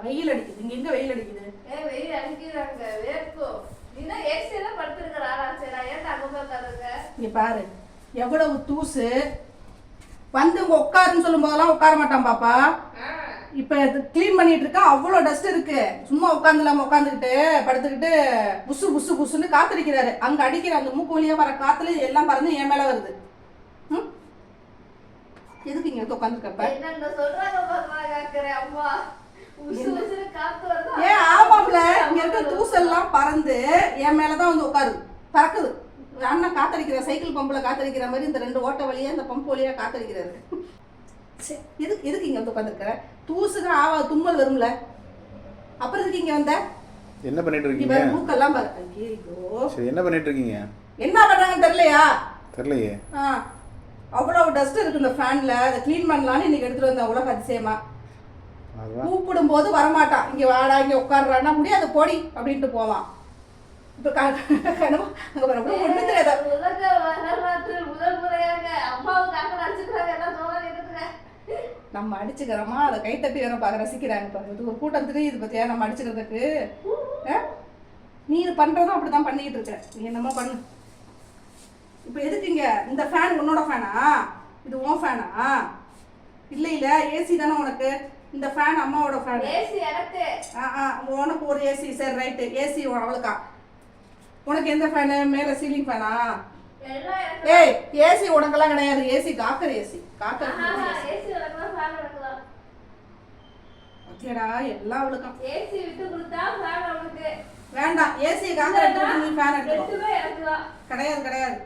வெயில் அடிக்குது. இங்க எங்க வெயில் அடிக்குது? வெயில் அடிக்குதாங்க, வேர்க்கும். நீனா ஏசில படுத்துருக்கற ஆளாச்சேடா, ஏன்டா அங்க போய் உட்கார்ந்துருக்க? இங்க பாரு எவ்வளவு தூசு. வந்து இங்க உட்காருன்னு சொல்லும் போதெல்லாம் உட்கார மாட்டான் பாப்பா. இப்ப கிளீன் பண்ணிட்டு இருக்கா, அவ்வளவு டஸ்ட் இருக்கு. சும்மா உட்காந்துலாம உட்காந்துக்கிட்டு படுத்துக்கிட்டு புசு புசு புசுன்னு காத்தடிக்கிறாரு. அங்க அடிக்கிற அந்த மூக்கு வழியா வர காத்துல எல்லாம் பறந்து என் மேல வருது. எதுக்கு இங்க உட்காந்துருக்கப்ப? என்ன சொல்றாங்க பாக்குறேன் அம்மா. உசு உசுன்னு காத்து வருது. ஏன் ஆமாம்ல, இங்க இருக்க தூசெல்லாம் பறந்து என் மேலதான் வந்து உட்காருது, பறக்குது. அண்ணன் காத்தடிக்கிற சைக்கிள் பம்புல காத்தடிக்கிற மாதிரி இந்த 2 ஓட்ட வழியா இந்த பம்பு வழியா காத்தடிக்கிறாரு. எதுக்கு இங்க வந்து உட்காந்துருக்கிற? தூசுக்கு ஆவா தும்மல் வரும்ல, அப்புறம் எதுக்கு இங்க வந்த? என்ன பண்ணிட்டு இருக்கீங்க? மூக்கெல்லாம் பாரு. ஐயோ சரி, என்ன பண்ணிட்டு இருக்கீங்க? என்ன பண்றாங்கன்னு தெரியலையா? தெரியலையே. அவ்வளவு டஸ்ட் இருக்கு இந்த ஃபேன்ல. அதை கிளீன் பண்ணலான்னு இன்னைக்கு எடுத்துட்டு வந்தேன். உலக அதிசயமா கூப்பிடும் போது வரமாட்டான். இங்க வாடா இங்க உட்காடுறான்னா முடியாது போடி அப்படின்ட்டு போவான். இப்ப ஒண்ணு தெரியாத உலக வரலாற்றில் முதல் முறையாக அம்மாவுக்கு அக்கறை அடிச்சுக்கிறாங்க. எல்லாம் சொல்ல இருக்குங்க. நம்ம அடிச்சுக்கிறோமா, அதை கைத்தட்டி வேற பார்க்க ரசிக்கிறாங்க பாருங்க. இது ஒரு கூட்டம் தெரியுது பத்தியா நம்ம அடிச்சுக்கிறதுக்கு. நீ இது பண்றதும் அப்படிதான் பண்ணிக்கிட்டு இருக்க. நீ என்னமோ பண்ணு. இப்ப எதுக்கு இங்க இந்த ஃபேன்? உன்னோட ஃபேனா? இது உன் ஃபேனா? இல்ல இல்ல, ஏசி தானே உனக்கு. இந்த ஃபேன் அம்மாவோட ஃபேன். ஏசி எனக்கு. உனக்கு ஒரு ஏசி. சரி ரைட்டு, ஏசி அவளுக்கா. உனக்கு எந்த ஃபேனு? மேல சீலிங் ஃபேனா? ஏய், ஏசி உனக்கெல்லாம் கிடையாது. AC cocker AC. Cocker AC வரலாம், ஃபேன் வரலாம். ஓகேடா, எல்லாம் அவளுக்கும். ஏசி விட்டு கொடுத்தா ஃபேன் அவளுக்கு வேண்டாம். ஏசி காக்கர் எடுத்து நீ ஃபேன் எடுத்து. கிடையாது கிடையாது.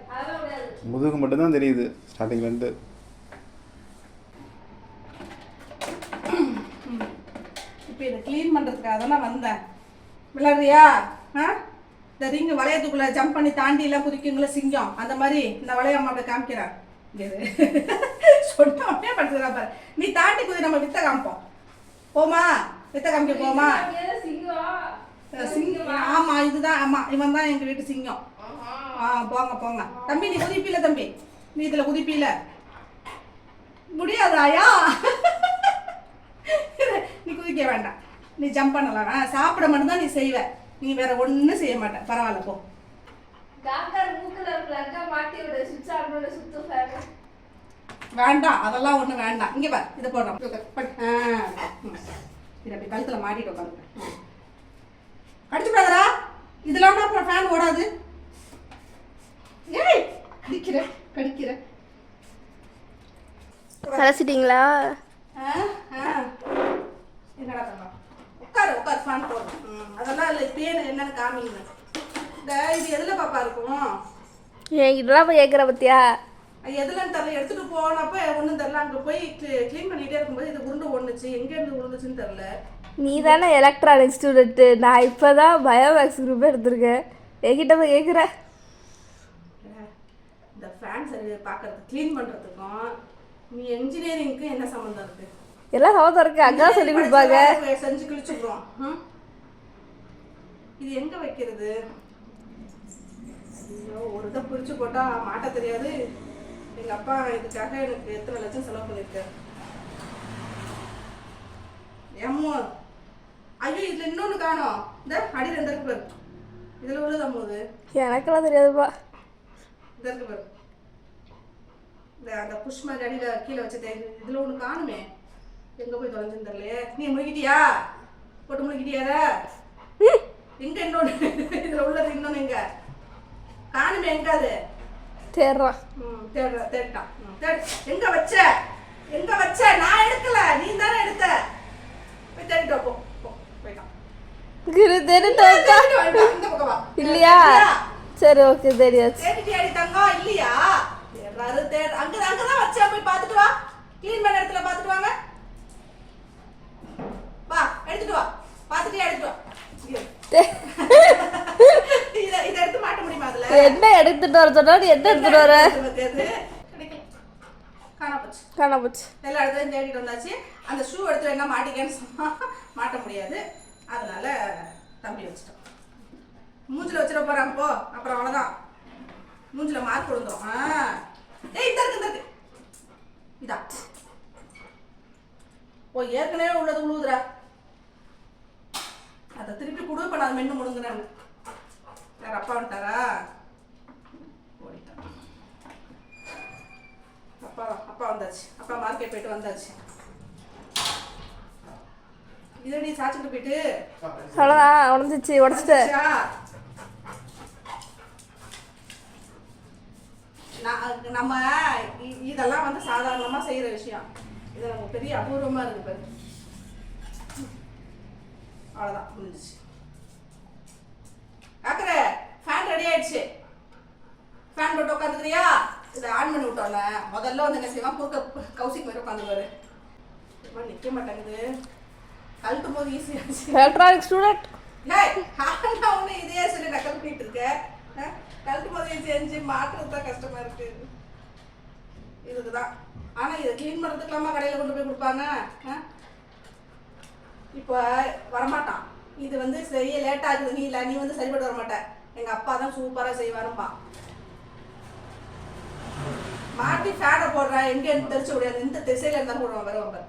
முதுகு மட்டும் தான் தெரியுது ஸ்டார்டிங்ல இருந்து. இப்போ இதை க்ளீன் பண்ணுறதுக்காக தான் நான் வந்தேன். விளையாடுறியா? இந்த ரிங்கு வளையத்துக்குள்ளே ஜம்ப் பண்ணி தாண்டி எல்லாம் குதிக்குங்களா சிங்கம், அந்த மாதிரி இந்த வளைய அம்மா அப்படியே காமிக்கிறேன். சொன்னே படுத்துக்கிறா பாரு. நீ தாண்டி குதி, நம்ம வித்த காமிப்போம். போமா, வித்த காமிக்க போமா? சிங்கம். ஆமா இதுதான். ஆமா இவன் தான் எங்க வீட்டு சிங்கம். போங்க போங்க. தம்பி நீ குதிப்பில? தம்பி நீ இதுல குதிப்பில? முடியாதாயா? நீ குதிக்க வேண்டாம், நீ ஜம்ப் பண்ணலாம். சாப்பிட மட்டும் தான் நீ செய்வ, நீ வேற ஒன்றும் செய்ய மாட்ட. பரவாயில்ல போ. வேண்டாம், அதெல்லாம் ஒன்றும் வேண்டாம். இங்கே பார், இதை போடுறோம். இதை அப்படி கழுத்தில் மாட்டிட்டு உட்காந்து கடிச்சு விடாதரா. இதெல்லாம் அப்புறம் ஃபேன் ஓடாது. ஏய் கடிக்கிற கடிக்கிற. கலசிட்டீங்களா? என்னடா பண்ணலாம்? உட்காரு உட்காரு, ஃபேன் போடுறோம். அதெல்லாம் இல்லை, பேர் என்னன்னு காமிங்க. இந்த இது எதில் பாப்பா இருக்கும்? ஏன் இதெல்லாம் போய் கேட்குற பத்தியா? எதுலன்னு தெரியல. எடுத்துட்டு போனப்ப ஒன்றும் தெரியல. அங்கே போய் க்ளீன் பண்ணிகிட்டே இருக்கும்போது இது உருண்டு ஒன்றுச்சு. எங்கேருந்து உருண்டுச்சுன்னு தெரில. நீ தானே எலக்ட்ரானிக் ஸ்டூடெண்ட்டு. நான் இப்போ தான் பயோமேக்ஸ் குரூப் எடுத்திருக்கேன். என்கிட்ட போய் கேட்குற. இந்த ஃபேன் சரி பார்க்கறது க்ளீன் பண்ணுறதுக்கும் நீ என்ஜினியரிங்க்கு என்ன சம்மந்தம் இருக்குது? எல்லாம் சம்மந்தம் இருக்குது. அங்கே சொல்லி கொடுப்பாங்க. செஞ்சு கிழிச்சுடுறோம். இது எங்கே வைக்கிறது? ஐயோ, ஒரு இதை பிரித்து போட்டால் மாட்ட தெரியாது. எங்கள் அப்பா இதுக்காக எனக்கு எத்தனை லட்சம் செலவு பண்ணியிருக்காரு. ஏம்மோ, ஐயோ இதில் இன்னொன்று காணோம். இந்த அடி 2 இருக்கு பாரு. இதில் உள்ளதான் போகுது. எனக்கெல்லாம் தெரியாதுப்பா. இதில் இருக்கு பாரு. இந்த அந்த புஷ் மாதிரி அடியில் கீழே வச்சு இதில் ஒன்று காணுமே. எங்கே போய் தொலைஞ்சுன்னு தெரியலையே. நீ முழுகிட்டியா? போட்டு முழுகிட்டியாத? எங்கே இன்னொன்று? இதில் உள்ளது இன்னொன்று எங்கே காணுமே? எங்க அது? தேடுறான். தேடிட்டான். எங்க வச்ச? எங்க வச்ச? நான் எடுக்கல, நீ தானே எடுத்த. போய் தேடிட்டு போ. போயிட்டான். இந்த பக்கம் வா. இல்லையா? சரி ஓகே, தெரியாது. தேடிட்டியாடி தங்கம்? இல்லையா? அங்கதான் வச்சா. போய் பார்த்துட்டு வா. கிளீன் பண்ண இடத்துல பார்த்துட்டு வாங்க. வா எடுத்துட்டு வா. பார்த்துட்டே எடுத்துட்டு வா. இதை எடுத்து மாட்ட முடியுமா? அதுல என்ன எடுத்துட்டு வர சொன்னா நீ என்ன எடுத்துட்டு வர? காணா போச்சு. எல்லா இடத்துலையும் தேடிட்டு வந்தாச்சு. அந்த ஷூ எடுத்து என்ன மாட்டிக்கன்னு சொன்னா மாட்ட முடியாது. அதனால தம்பி வச்சுட்டோம். மூஞ்சில வச்சிட போறாங்க போ. அப்புறம் அவ்வளோதான், மூஞ்சில மார்க் விழுந்துடும். ஏய் இந்த இருக்கு இதா. ஓ ஏற்கனவே உள்ளது உழுவுதுரா. அதை திருப்பி கொடு. இப்போ நான் மென்று முழுங்குறேன். யார் அப்பா வந்துட்டாரா? ஓடிட்டான். அப்பா வந்தாச்சு. அப்பா மார்க்கெட் போயிட்டு வந்தாச்சு. இதடி சாச்சிட்டு போயிட்டு அவ்வளோதான் உடஞ்சிச்சு, உடச்சிட்டேன். நம்ம இதெல்லாம் வந்து சாதாரணமா செய்யற விஷயம். இது நமக்கு பெரிய அபூர்வமா இருக்கு பாரு. அவ்வளவுதான் முடிஞ்சிச்சு. அக்கற ஃபேன் ரெடி ஆயிடுச்சு. ஃபேன் போட்டு உட்காந்துக்கிறியா? இதை ஆன் பண்ணி விட்டோம்ல. முதல்ல வந்து என்ன செய்வான், கௌசிக் மாதிரி உட்காந்துருவாரு. நிக்க மாட்டேங்குது. கழட்டும் போது ஈஸியாச்சு. எலக்ட்ரானிக் ஸ்டூடெண்ட் ஒண்ணு இதே சொல்லி நக்கல் பண்ணிட்டு இருக்கேன். கழட்டும் போது செஞ்சு மாட்டுறது தான் கஷ்டமா இருக்கு. இதுக்குதான். ஆனா இதை கிளீன் பண்றதுக்கெல்லாமா கடையில கொண்டு போய் கொடுப்பாங்க. இப்ப வரமாட்டான். இது வந்து செய்ய லேட் ஆகுது. நீ வந்து சரிபட்டு வரமாட்ட. எங்க அப்பா தான் சூப்பரா செய்வாருப்பா. மாட்டி ஃபேனை போடுறா. எங்க தெரிச்சு முடியாது. இந்த திசையில இருந்தா போடுவான். வருவாங்க.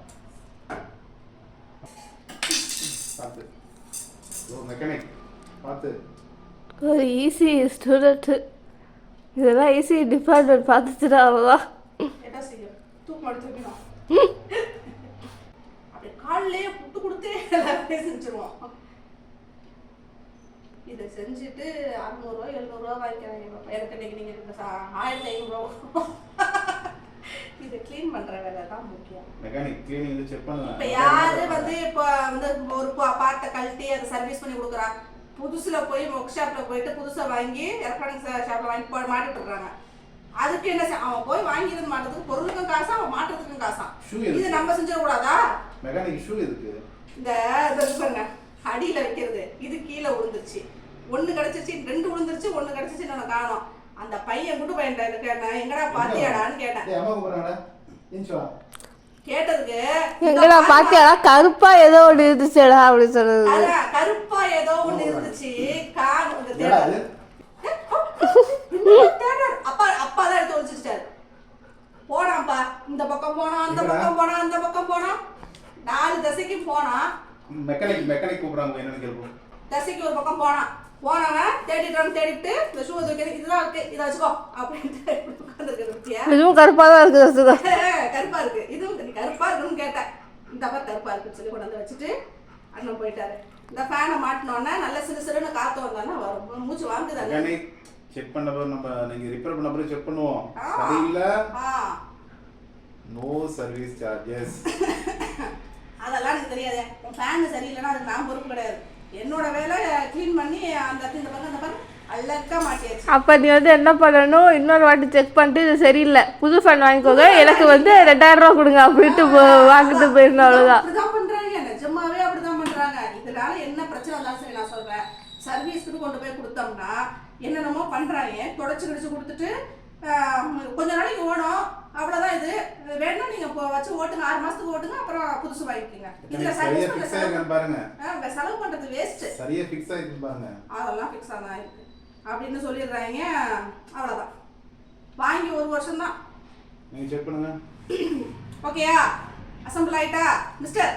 ஒரு ஈஸி ஸ்டூடெண்ட்டு. இதெல்லாம் ஈஸி டிபார்ட்மெண்ட் பார்த்துச்சுன்னா அவ்வளோதான். என்ன செய்யும்? தூக்கம் எடுத்துக்கணும். அப்படி காலிலேயே புட்டு கொடுத்தே எல்லாருமே செஞ்சிருவோம். இதை செஞ்சுட்டு 600 ரூபா 700 ரூபா வாங்கிக்கிறாங்க. எனக்கு இன்னைக்கு நீங்க 1500 ரூபா. இதை கிளீன் பண்ற வேலை தான் முக்கியம். மெக்கானிக் கிளீனிங் செக் பண்ணுங்க. இப்ப யாரு வந்து இப்ப வந்து ஒரு பார்ட்டை கழட்டி அதை சர்வீஸ் பண்ணி கொடுக்குறா? புதுசுல போய் ஒர்க் ஷாப்ல போயிட்டு புதுசா வாங்கி எலக்ட்ரானிக்ஸ் ஷாப்ல வாங்கி மாட்டிட்டு இருக்காங்க. அதுக்கு என்ன அவன் போய் வாங்கிருந்து மாட்டுறதுக்கு பொருளுக்கும் காசா, அவன் மாட்டுறதுக்கும் காசா. இது நம்ம செஞ்சிட கூடாதா? மெக்கானிக் ஷூ எதுக்கு? இந்த பாருங்க, அடியில வைக்கிறது. இது கீழே விழுந்துருச்சு. ஒண்ணு கிடைச்சிச்சு, 2 விழுந்துருச்சு, ஒண்ணு கிடைச்சிச்சு. நான் காணோம். அந்த பையன் குண்டு பையன் கேட்டேன், எங்கடா பாத்தியாடான்னு கேட்டேன். கேட்டதுக்கு எங்கடா பாத்தியாடா, கருப்பா ஏதோ ஒண்ணு இருந்துச்சுடா அப்படி சொல்றது. கருப்பா ஏதோ ஒண்ணு இருந்துச்சு. அப்பா தான் எடுத்து ஒழிச்சிட்டாரு. போனாப்பா, இந்த பக்கம் போனா, அந்த பக்கம் போனா, அந்த பக்கம் போனா, 4 திசைக்கு போனா. மெக்கானிக் கூப்பிடுறாங்க, என்னன்னு கேட்போம். திசைக்கு ஒரு பக்கம் போனவன் தேடிட்டு இந்த ஷூ தூக்கி இதுதான் இருக்கு, இதை வச்சுக்கோ அப்படின்ட்டு உட்காந்துருக்கு. இதுவும் கருப்பா தான் இருக்கு. கருப்பா இருக்கு. இதுவும் கருப்பா இருக்குன்னு கேட்டேன். இந்த மாதிரி கருப்பா இருக்குன்னு சொல்லி கொண்டு வந்து வச்சுட்டு அண்ணன் போயிட்டாரு. இந்த ஃபேனை மாட்டினோன்னா நல்ல சிறுன்னு காத்து வந்தானா வரும். மூச்சு வாங்குதாங்க. செக் பண்ணப்போ நம்ம நீங்க ரிப்பேர் பண்ணப்போ செக் பண்ணுவோம். சரியில்லை நோ சர்வீஸ் சார்ஜஸ். அதெல்லாம் எனக்கு தெரியாது. உன் ஃபேன் சரியில்லைன்னா அதுக்கு நான் பொறுப்பு கிடையாது. என்னோட வேலை க்ளீன் பண்ணி அந்த இந்த பக்கம் அந்த பக்கம் அழகா மாட்டியாச்சு. அப்போ நீ வந்து என்ன பண்ணணும், இன்னொரு வாட்டி செக் பண்ணிட்டு இது சரியில்லை, புது ஃபேன் வாங்கிக்கோங்க, எனக்கு வந்து 2000 ரூபா கொடுங்க அப்படின்ட்டு வாங்கிட்டு போயிருந்தோம். அவ்வளோதான். அப்படிதான் பண்றாங்க. நிஜமாவே அப்படிதான் பண்றாங்க. இதனால என்ன பிரச்சனை இருந்தாலும் சரி, நான் சொல்றேன், சர்வீஸ்க்கு கொண்டு போய் கொடுத்தோம்னா என்னென்னமோ பண்றாங்க. தொடச்சு கிடிச்சு கொடுத்துட்டு கொஞ்ச நாளைக்கு ஓடும், அவ்வளவுதான். இது வேணா நீங்க வச்சு ஓட்டுங்க, 6 மாசத்துக்கு ஓட்டுங்க, அப்புறம் புதுசு வாங்கிக்கோங்க. இதுல செலவு பண்றது வேஸ்ட். சரியா ஃபிக்ஸ் ஆயிருக்கு பாருங்க. அதெல்லாம் ஃபிக்ஸ் ஆனா இருக்கு அப்படின்னு சொல்லிடுறாங்க. அவ்வளவுதான். வாங்கி 1 வருஷம் தான். நீங்க செக் பண்ணுங்க. ஓகேயா? அசம்பிள் ஆயிட்டா மிஸ்டர்?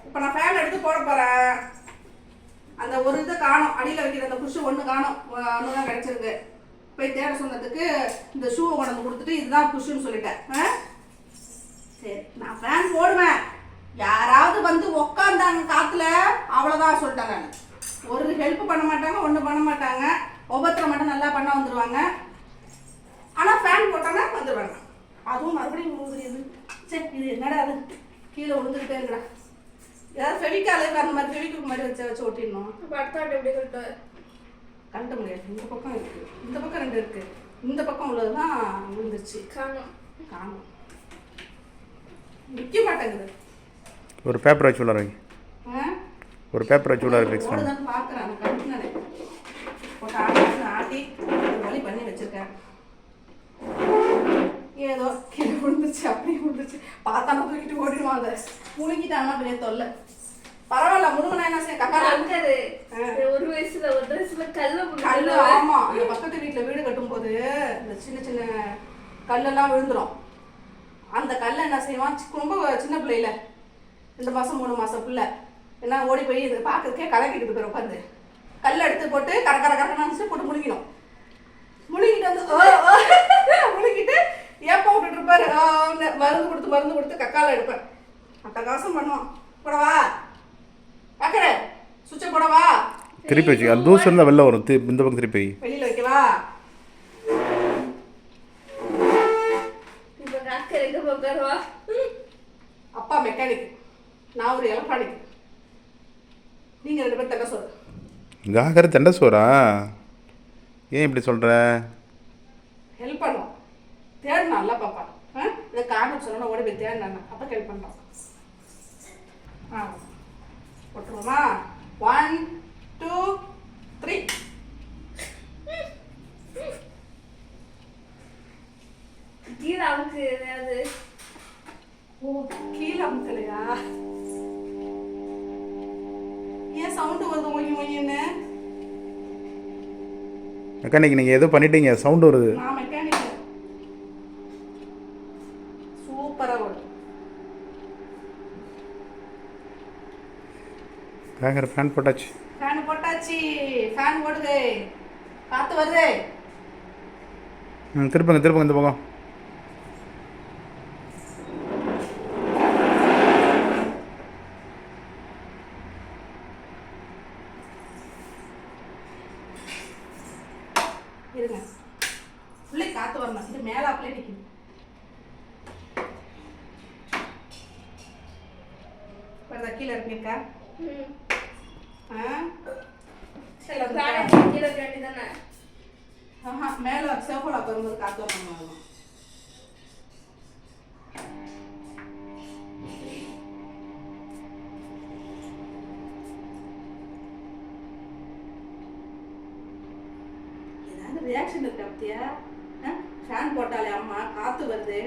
இப்போ நான் ஃபேன் எடுத்து போட போறேன். அந்த ஒரு இதை காணும், அடியில் வைக்கிற அந்த புஷ் ஒன்று காணும், ஒன்று தான் கிடைச்சிருக்கு. போய் தேட சொன்னதுக்கு இந்த ஷூவை கொண்டு வந்து கொடுத்துட்டு இதுதான் புஷ்ஷுன்னு சொல்லிட்டேன். சரி, நான் ஃபேன் போடுவேன். யாராவது வந்து உக்காந்தாங்க காத்துல, அவ்வளோதான் சொல்லிட்டேன். நான் ஒரு ஹெல்ப் பண்ண மாட்டாங்க, ஒன்றும் பண்ண மாட்டாங்க. ஒவ்வொருத்தரை மட்டும் நல்லா பண்ண வந்துடுவாங்க. ஆனால் ஃபேன் போட்டாங்கன்னா வந்துடுவாங்க. அதுவும் மறுபடியும் விழுந்துருது. சரி, இது என்னடா அது கீழே விழுந்துக்கிட்டே இருக்கா? ஏதாவது ஃபெவிக்கால் அந்த மாதிரி ஃபெவிக்கு மாதிரி வச்சு ஒட்டிடணும். படுத்தாட்டு எப்படி சொல்லிட்டு கண்ட முடியாது. இந்த பக்கம் இருக்கு, இந்த பக்கம் 2 இருக்கு. இந்த பக்கம் உள்ளதுதான் விழுந்துருச்சு. காணும் நிற்க மாட்டேங்குது. ஒரு பேப்பர் வச்சு உள்ளார ஒரு பேப்பர் வச்சு உள்ளார ஃபிக்ஸ் பண்ணு. ஓடுதான் பார்க்குறேன். நான் கண்டினே போட்டு ஆட்டி வழி பண்ணி வச்சிருக்கேன். ஏதோ கீழே விழுந்துச்சு, அப்படியே விழுந்துச்சு. பார்த்தா தூக்கிட்டு ஓடிடுவாங்க. முழுங்கிட்டாங்கன்னா பெரிய தொல்லை. பரவாயில்ல, முருகனா என்ன செய்ய கக்காது. 1 வயசுல 1 வயசுல கல்லு. ஆமா, இந்த பக்கத்து வீட்டுல வீடு கட்டும் போது இந்த சின்ன சின்ன கல்லெல்லாம் விழுந்துரும். அந்த கல்லை என்ன செய்வான், ரொம்ப சின்ன பிள்ளையில 2 மாசம் 3 மாசம் பிள்ளை என்ன ஓடி போய் இது பார்க்கறதுக்கே கலக்கிட்டு போய் உட்காந்து கல் எடுத்து போட்டு கரக்கரன்னு போட்டு முழுங்கிடும். முழுங்கிட்டு வந்து முழுங்கிட்டு ஏப்பா விட்டுட்டு இருப்பாரு. மருந்து கொடுத்து கக்கால எடுப்பேன். அட்டகாசம் பண்ணுவான். போடவா பார்க்குற சுவிட்சை போடவா திருப்பி வச்சு அது தூசம் இருந்தால் வெளில வரும். இந்த பக்கம் திருப்பி வெளியில் வைக்கவா? அப்பா மெக்கானிக், நான் ஒரு எலக்ட்ரானிக். நீங்கள் 2 பேரும் தண்டை சோறு. காக்கரை தண்டை சோறா? ஏன் இப்படி சொல்கிற? ஹெல்ப் பண்ணுவோம். தேடினான்ல பாப்பா. இந்த காரணம் சொன்னா ஓடி போய் தேடினான். அப்போ ஹெல்ப் பண்ணுறோம். போட்டுருவோமா? 1 2 3. கீழே அமுக்கு ஏதாவது. ஓ கீழே அமுக்கலையா? ஏன் சவுண்டு வருது ஒய்யுன்னு? மெக்கானிக் நீங்கள் ஏதோ பண்ணிட்டீங்க, சவுண்டு வருது. நான் மெக்கானிக். சூப்பராக வருது. காக்கரை ஃபேன் போட்டாச்சு. ஃபேன் போட்டாச்சு. ஃபேன் ஓடுது, காற்று வருது. திருப்பங்க இந்த பக்கம். இருங்க, உள்ளே காற்று வரணும். இது மேலாப்பிலே நிற்குது. வருதா? கீழே இறங்கியிருக்கா? மேல செவப்போட வரும்போது காத்து வரணும். ஏதாவது ரியாக்ஷன் இருக்கா பத்தியா? ஃபேன் போட்டாலே அம்மா காத்து வருது.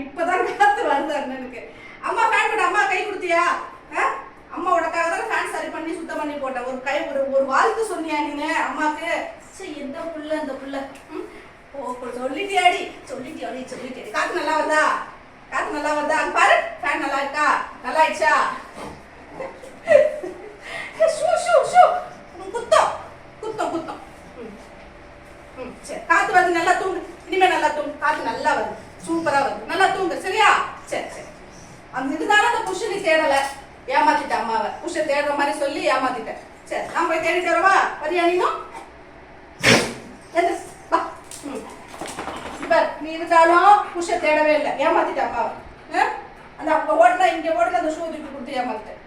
இப்பதான் காத்து வருது அண்ணனுக்கு. அம்மா ஃபேன் போட்ட அம்மா கை கொடுத்தியா? அம்மாவோடக்காக தான் ஃபேன் சரி பண்ணி சுத்தம் பண்ணி போட்டேன். ஒரு கை ஒரு வாழ்த்து சொன்னியா நீங்க அம்மாக்கு? சரி எந்த புள்ள அந்த புள்ள. ஓ சொல்லிட்டியாடி. காத்து நல்லா வருதா? அங்க பாரு, ஃபேன் நல்லா இருக்கா? நல்லா ஆயிடுச்சா? குத்தம். சரி காத்து வருது, நல்லா தூங்கு. இனிமே நல்லா தூங்கு. காத்து நல்லா வருது, சூப்பரா வருது. நல்லா தூங்கு சரியா? சரி அந்த இதுதானே அந்த புருஷனை தேடலை. ஏமாத்திட்டேன் அம்மாவை. புருஷ தேடுற மாதிரி சொல்லி ஏமாத்திட்டேன். சரி நான் போய் தேடிட்டு வரவா? வரியா நீனும்? இப்ப நீ இருந்தாலும் புருஷ தேடவே இல்லை. ஏமாத்திட்டேன் அம்மாவை. அந்த அவங்க ஓடுனா இங்கே ஓடுன அந்த ஷூ தூக்கி கொடுத்து ஏமாத்திட்டேன்.